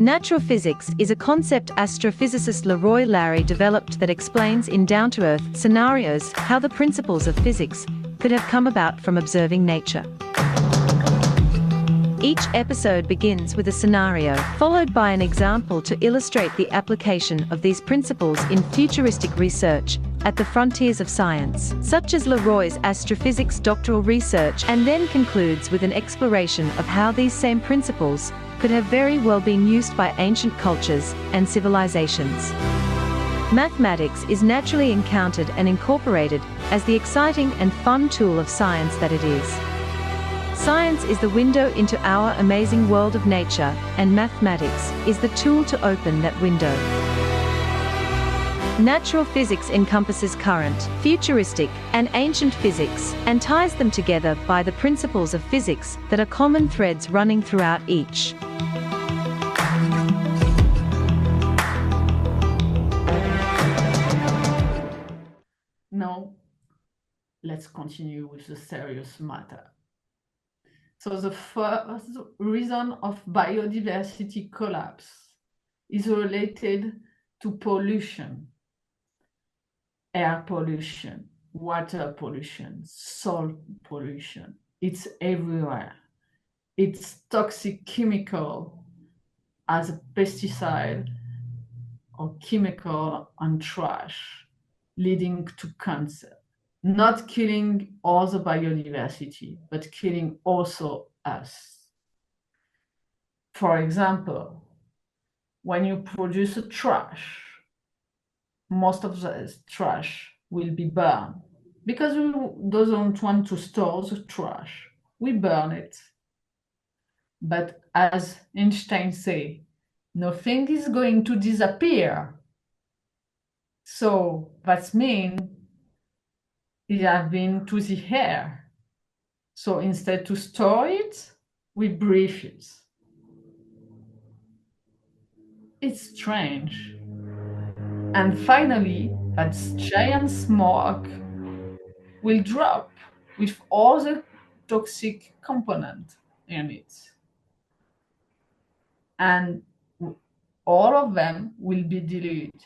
Natural physics is a concept astrophysicist LeRoy developed that explains in down-to-earth scenarios how the principles of physics could have come about from observing nature. Each episode begins with a scenario, followed by an example to illustrate the application of these principles in futuristic research at the frontiers of science, such as LeRoy's astrophysics doctoral research, and then concludes with an exploration of how these same principles could have very well been used by ancient cultures and civilizations. Mathematics is naturally encountered and incorporated as the exciting and fun tool of science that it is. Science is the window into our amazing world of nature, and mathematics is the tool to open that window. Natural physics encompasses current, futuristic, and ancient physics, and ties them together by the principles of physics that are common threads running throughout each. Now, let's continue with the serious matter. So the first reason of biodiversity collapse is related to pollution. Air pollution, water pollution, soil pollution. It's everywhere. It's toxic chemical as a pesticide or chemical and trash, leading to cancer. Not killing all the biodiversity, but killing also us. For example, when you produce a trash, most of the trash will be burned because we don't want to store the trash. We burn it. But as Einstein said, nothing is going to disappear. So that means it has been to the air. So instead to store it, we breathe it. It's strange. And finally, that giant smoke will drop with all the toxic components in it. And all of them will be diluted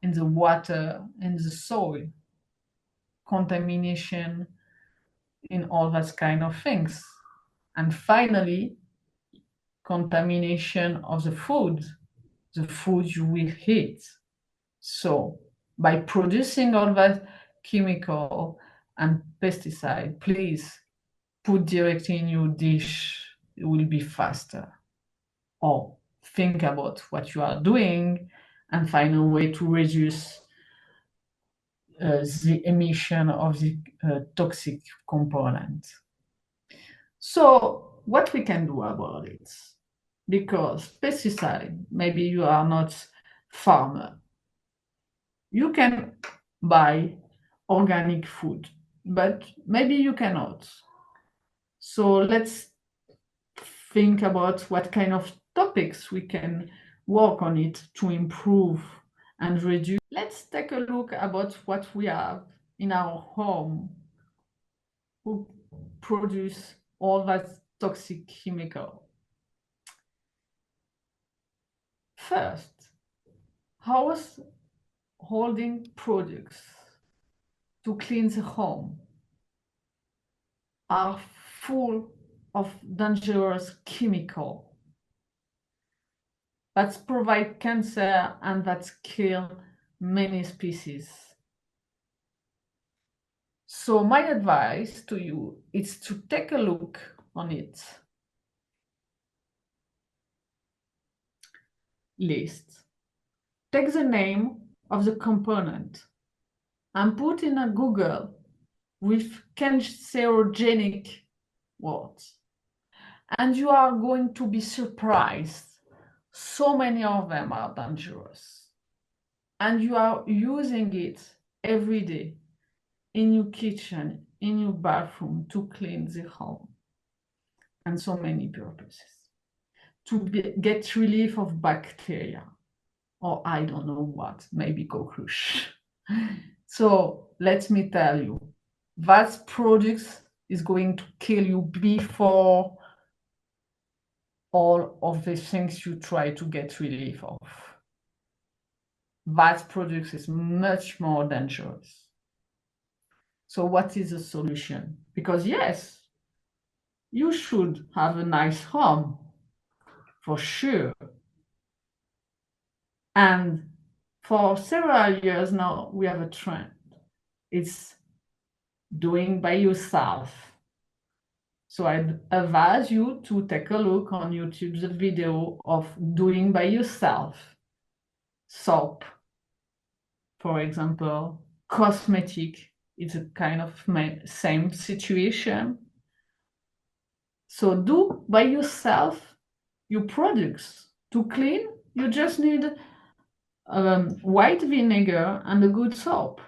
in the water, in the soil, contamination, in all that kind of things. And finally, contamination of the food you will eat. So by producing all that chemical and pesticide, please put directly in your dish. It will be faster. Or think about what you are doing and find a way to reduce the emission of the toxic component. So what we can do about it? Because pesticide, maybe you are not farmer. You can buy organic food, but maybe you cannot. So let's think about what kind of topics we can work on it to improve and reduce. Let's take a look about what we have in our home who produce all that toxic chemical. First, householding products to clean the home are full of dangerous chemical that provide cancer and that kill many species. So my advice to you is to take a look on it. List. Take the name of the component and put in a Google with cancerogenic words. And you are going to be surprised. So many of them are dangerous. And you are using it every day in your kitchen, in your bathroom to clean the home. And so many purposes. To get relief of bacteria, or I don't know what, maybe cockroach. So let me tell you, that product is going to kill you before all of the things you try to get relief of. That product is much more dangerous. So what is the solution? Because yes, you should have a nice home, for sure. And for several years now, we have a trend. It's doing by yourself. So I'd advise you to take a look on YouTube, the video of doing by yourself. Soap, for example, cosmetic, it's a kind of same situation. So do by yourself your products. To clean, you just need white vinegar and a good soap.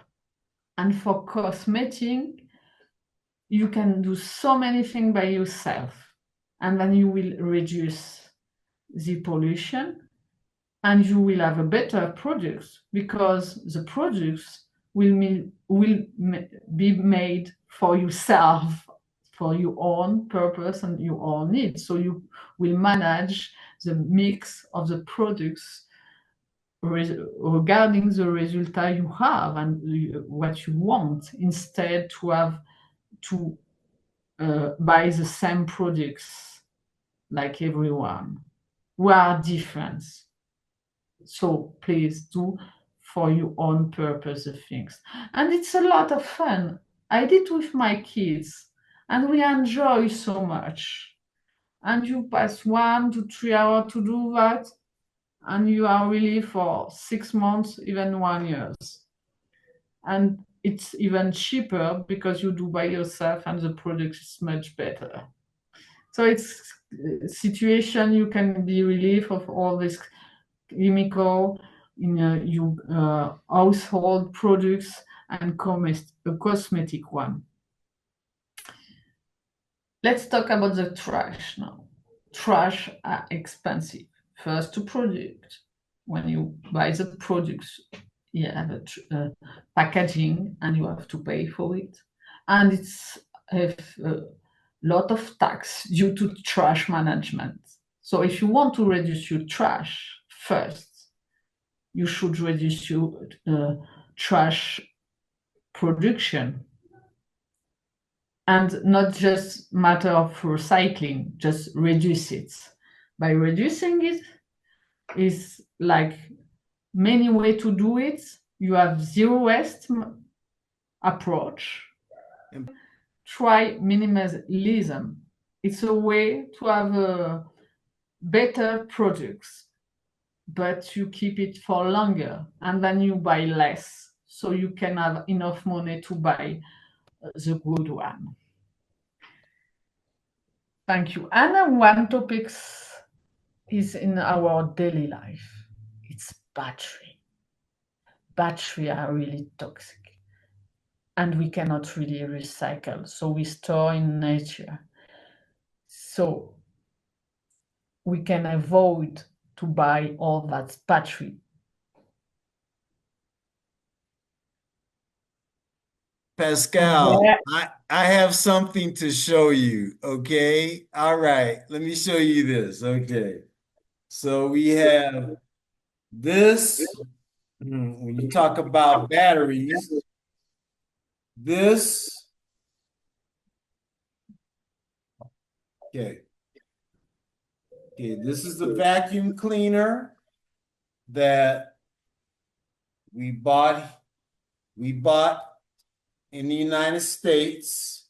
And for cosmetic, you can do so many things by yourself. And then you will reduce the pollution and you will have a better products because the products will be made for yourself, for your own purpose and your own needs. So you will manage the mix of the products regarding the result you have and what you want, instead to have to buy the same products like everyone. We are different. So please do for your own purpose the things. And it's a lot of fun. I did with my kids and we enjoy so much. And you pass 1 to 3 hours to do that, and you are really for 6 months, even 1 year. And it's even cheaper because you do by yourself and the product is much better. So it's a situation you can be relief of all this chemical in your household products and cosmetic one. Let's talk about the trash now. Trash are expensive. First to produce. When you buy the products, you have a packaging and you have to pay for it. And it's a lot of tax due to trash management. So if you want to reduce your trash, first, you should reduce your trash production. And not just matter of recycling, just reduce it. By reducing it is like many ways to do it. You have zero waste approach. Try minimalism. It's a way to have a better products, but you keep it for longer and then you buy less so you can have enough money to buy the good one. Thank you. And one topic is in our daily life. It's battery. Battery are really toxic and we cannot really recycle. So we store in nature. So we can avoid to buy all that battery. Pascale, I have something to show you, okay? All right, let me show you this, okay? So we have this, when you talk about batteries, this, okay. Okay, this is the vacuum cleaner that we bought in the United States,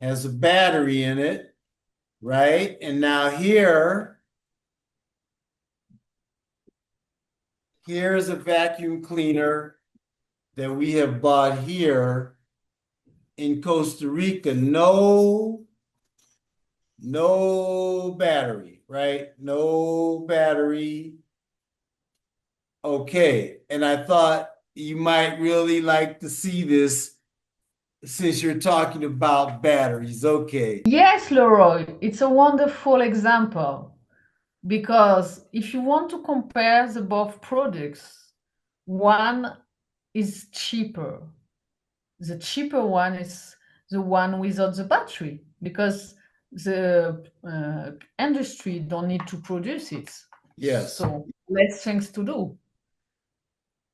has a battery in it, right? And now here's a vacuum cleaner that we have bought here in Costa Rica. No battery, right? No battery. Okay, and I thought you might really like to see this since you're talking about batteries. Okay. Yes, LeRoy, it's a wonderful example because if you want to compare the both products, one is cheaper. The cheaper one is the one without the battery because the industry don't need to produce it. Yes. So less things to do.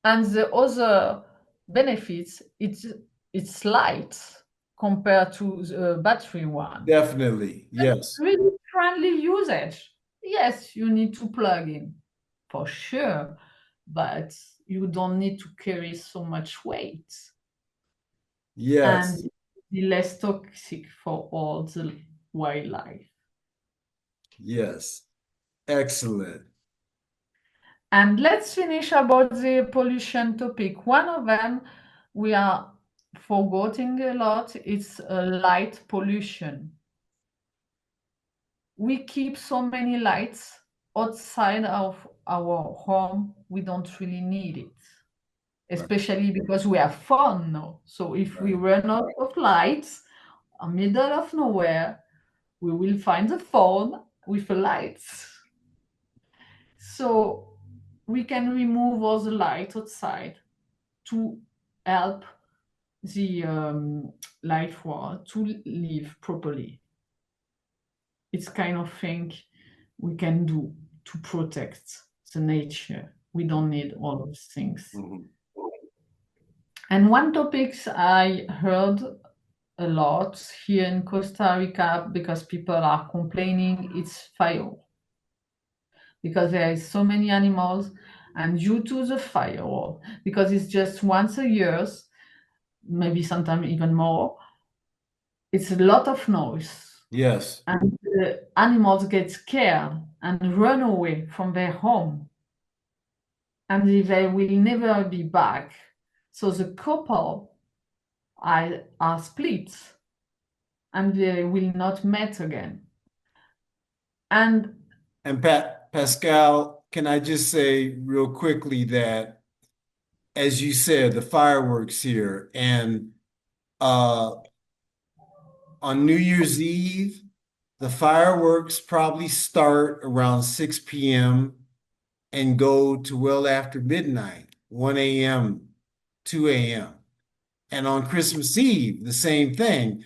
And the other benefits, it's light compared to the battery one. Definitely. Yes. Really friendly usage. Yes, you need to plug in for sure, but you don't need to carry so much weight. Yes. And be less toxic for all the wildlife. Yes. Excellent. And let's finish about the pollution topic. One of them we are forgetting a lot, it's light pollution. We keep so many lights outside of our home, we don't really need it, especially because we have phone now. So if we run out of lights, middle of nowhere, we will find the phone with a lights. So we can remove all the light outside to help the life world to live properly. It's kind of thing we can do to protect the nature. We don't need all of these things. And one topic I heard a lot here in Costa Rica because people are complaining, it's fire. Because there is so many animals, and due to the fire, because it's just once a year, maybe sometimes even more, it's a lot of noise. Yes. And the animals get scared and run away from their home. And they will never be back. So the couple are split and they will not meet again. And Pascale, can I just say real quickly that, as you said, the fireworks here, and on New Year's Eve, the fireworks probably start around 6 p.m. and go to well after midnight, 1 a.m., 2 a.m. And on Christmas Eve, the same thing.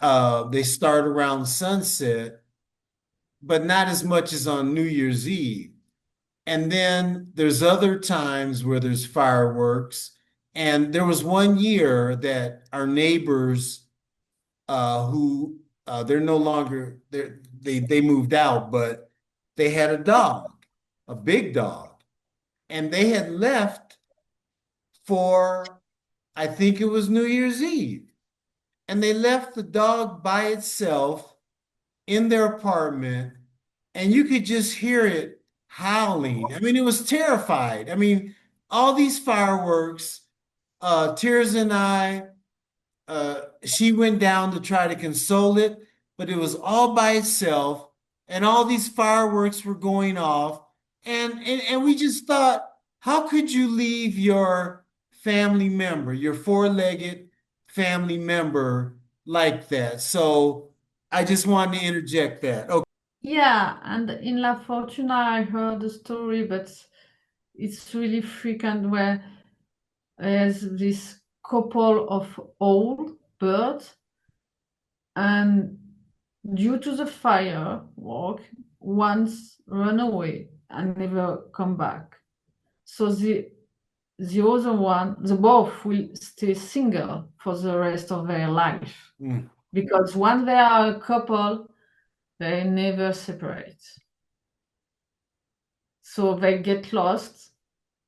They start around sunset, but not as much as on New Year's Eve. And then there's other times where there's fireworks. And there was one year that our neighbors, who they're no longer there, they moved out, but they had a dog, a big dog, and they had left for, I think it was New Year's Eve, and they left the dog by itself in their apartment, and you could just hear it howling. I mean, it was terrified. I mean, all these fireworks, Tears and I, she went down to try to console it, but it was all by itself, and all these fireworks were going off, and we just thought, how could you leave your family member, your four-legged family member like that? So I just wanted to interject that. Okay. yeah, and in La Fortuna, I heard a story, but it's really frequent where there's this couple of old birds, and due to the firework, once run away and never come back. So the other one, the both will stay single for the rest of their life. Because when they are a couple, they never separate. So they get lost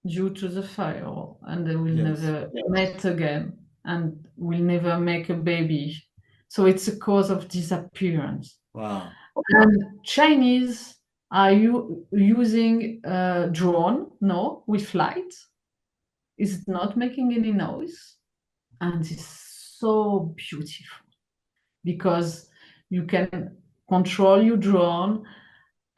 due to the fire and they will never meet again and will never make a baby. So it's a cause of disappearance. Wow. And Chinese are using a drone, no, with light. It's not making any noise. And it's so beautiful because you can control your drone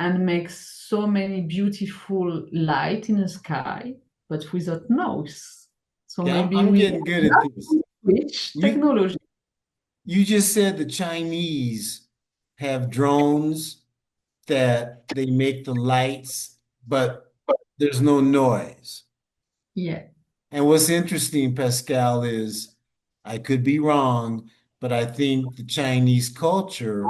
and make so many beautiful light in the sky, but without noise. So Yeah, maybe I'm we getting good at this. switch technology. You just said the Chinese have drones that they make the lights, but there's no noise. Yeah. And what's interesting, Pascal, is I could be wrong, but I think the Chinese culture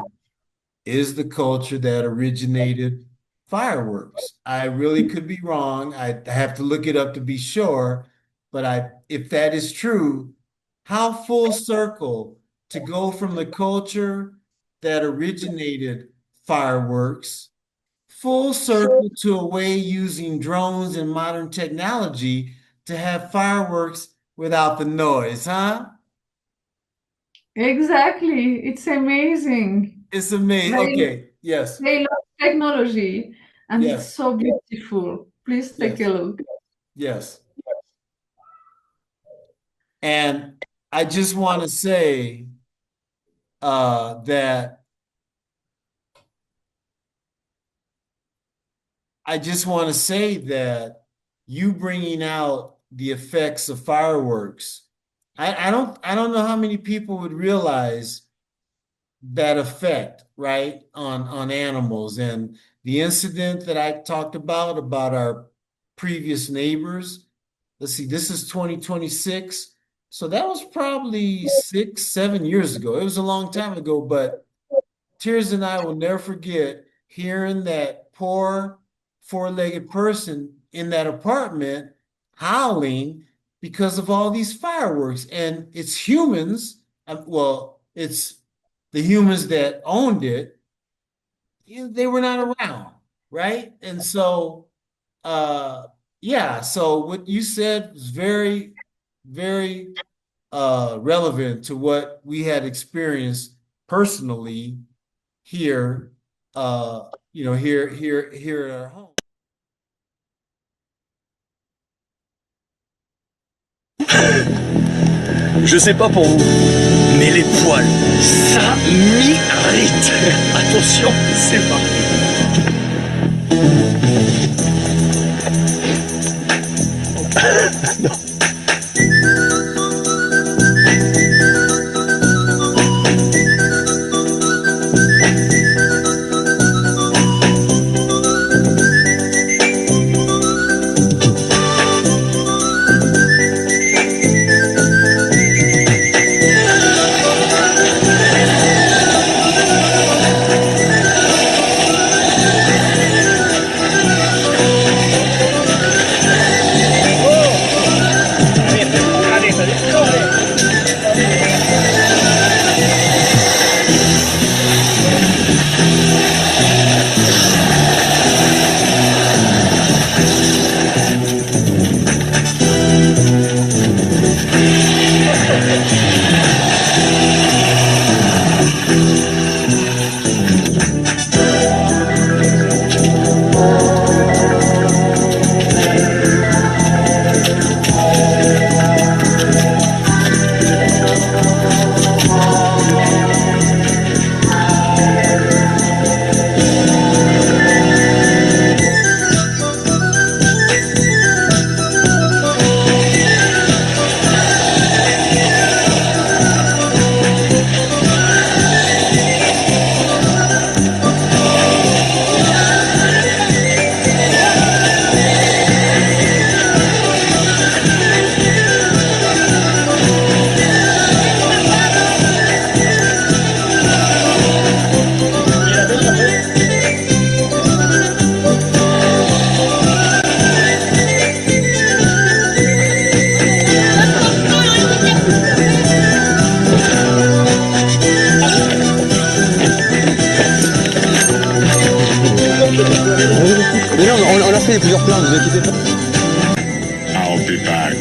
is the culture that originated fireworks. I really could be wrong. I have to look it up to be sure. But if that is true, how full circle to go from the culture that originated fireworks full circle to a way using drones and modern technology to have fireworks without the noise, huh? Exactly. It's amazing. It's amazing. They, Okay, yes, they love technology and it's yes, so beautiful. Please take a yes, look. yes. And I just want to say that I just want to say that you bringing out the effects of fireworks, I don't know how many people would realize that effect, right, on animals. And the incident that I talked about our previous neighbors, let's see, this is 2026. So that was probably 6, 7 years ago. It was a long time ago, but Tears and I will never forget hearing that poor four-legged person in that apartment howling because of all these fireworks. And it's humans, well, it's the humans that owned it, they were not around, right? And so, yeah, so what you said was very, very relevant to what we had experienced personally here, here at our home. Je sais pas pour vous, mais les poils, ça m'irrite. Attention, c'est parti. Mais non, on a fait plusieurs plans, ne vous inquiétez pas. I'll be back.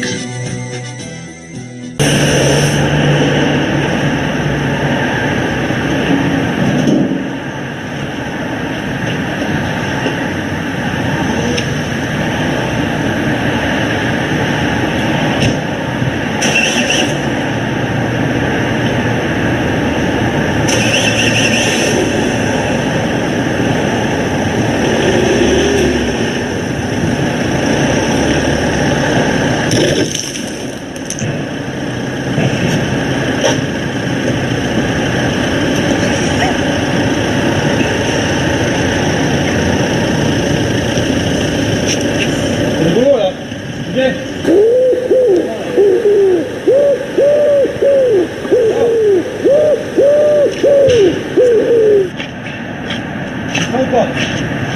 3 pas.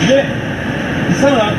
2, 3 là.